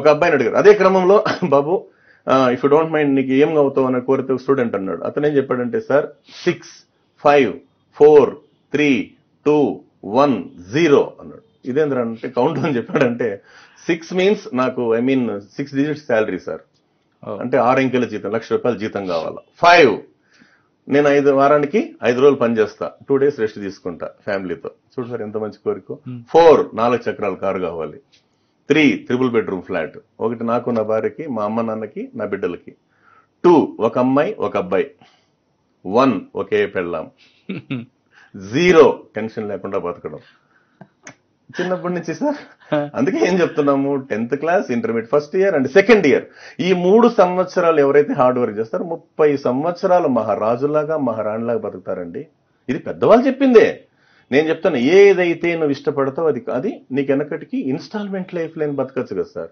ఒక అబ్బాయిని అడిగారు అదే క్రమంలో, బాబు ఇఫ్ యూ డోంట్ మైండ్ నీకు ఏం అవుతావు అని కోరితే స్టూడెంట్ అన్నాడు. అతను ఏం చెప్పాడంటే, సార్ 6, 5, 4, 3, 2, 1, 0 అన్నాడు. ఇదేంద్ర అంటే కౌంట్ అని చెప్పాడంటే 6 మీన్స్ నాకు 6 డిజిట్స్ శాలరీ సార్, అంటే 6 అంకెల జీతం, ₹1,00,000 జీతం కావాలా. 5 నేను వారానికి 5 రోజులు పనిచేస్తా, 2 days రెస్ట్ తీసుకుంటా ఫ్యామిలీతో. చూడు సార్ ఎంత మంచి కోరిక. 4 4 చక్రాల కారు కావాలి. 3 3 bedroom ఫ్లాట్, ఒకటి నాకు నా భార్యకి, మా అమ్మ నాన్నకి, నా బిడ్డలకి. 2 ఒక అమ్మాయి ఒక అబ్బాయి. 1 ఒకే పెళ్ళాం. 0 టెన్షన్ లేకుండా బతకడం. చిన్నప్పటి నుంచి సార్. అందుకే ఏం చెప్తున్నాము, 10th class, intermediate first year and second year, ఈ 3 సంవత్సరాలు ఎవరైతే హార్డ్ వర్క్ చేస్తారో 30 సంవత్సరాలు మహారాజులాగా మహారాణిలాగా బతుకుతారండి. ఇది పెద్దవాళ్ళు చెప్పిందే. నేను చెప్తాను, ఏదైతే నువ్వు ఇష్టపడతావు అది నీకు వెనకటికి ఇన్స్టాల్మెంట్ లైఫ్ లైన్ బతకచ్చు కదా సార్.